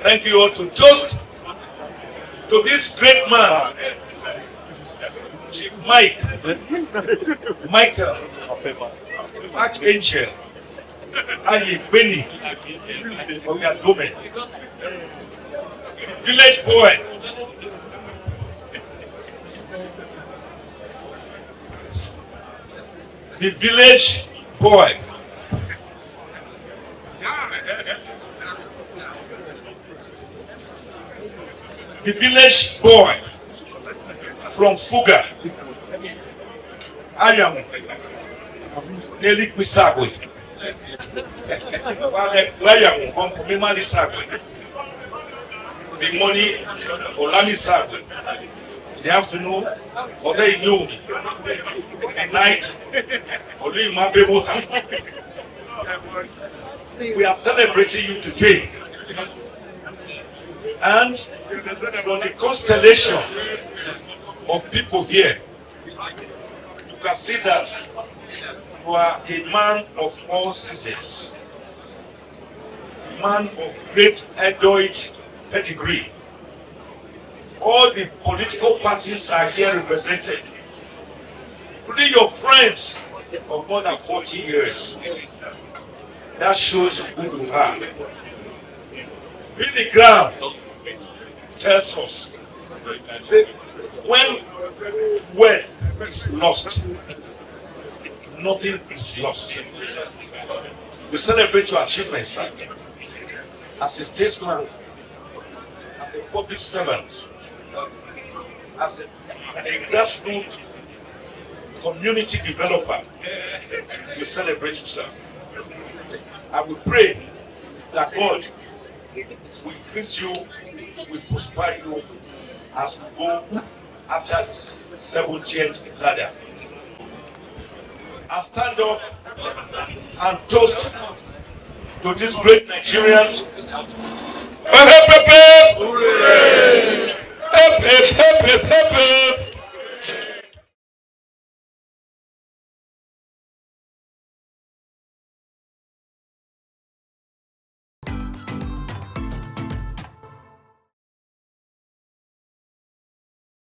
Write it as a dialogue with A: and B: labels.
A: Thank you all to toast to this great man, Chief Michael, Archangel, Ayebeni, Ozekhome, the village boy. The village boy. The village boy from Fuga. I am Nelik Misagwe. The money Olani Sagwe. In the afternoon, or they knew me. At night, we are celebrating you today. And from the constellation of people here, you can see that you are a man of all seasons, a man of great Edoid pedigree. All the political parties are here represented, including your friends of more than 40 years. That shows who you are. In the ground tells us, say, when wealth is lost, nothing is lost. We celebrate your achievements, sir. As a statesman, as a public servant, as a grassroots community developer, we celebrate you, sir. I will pray that God will increase you, will prosper you as we go after this 70th ladder. I stand up and toast to this great Nigerian.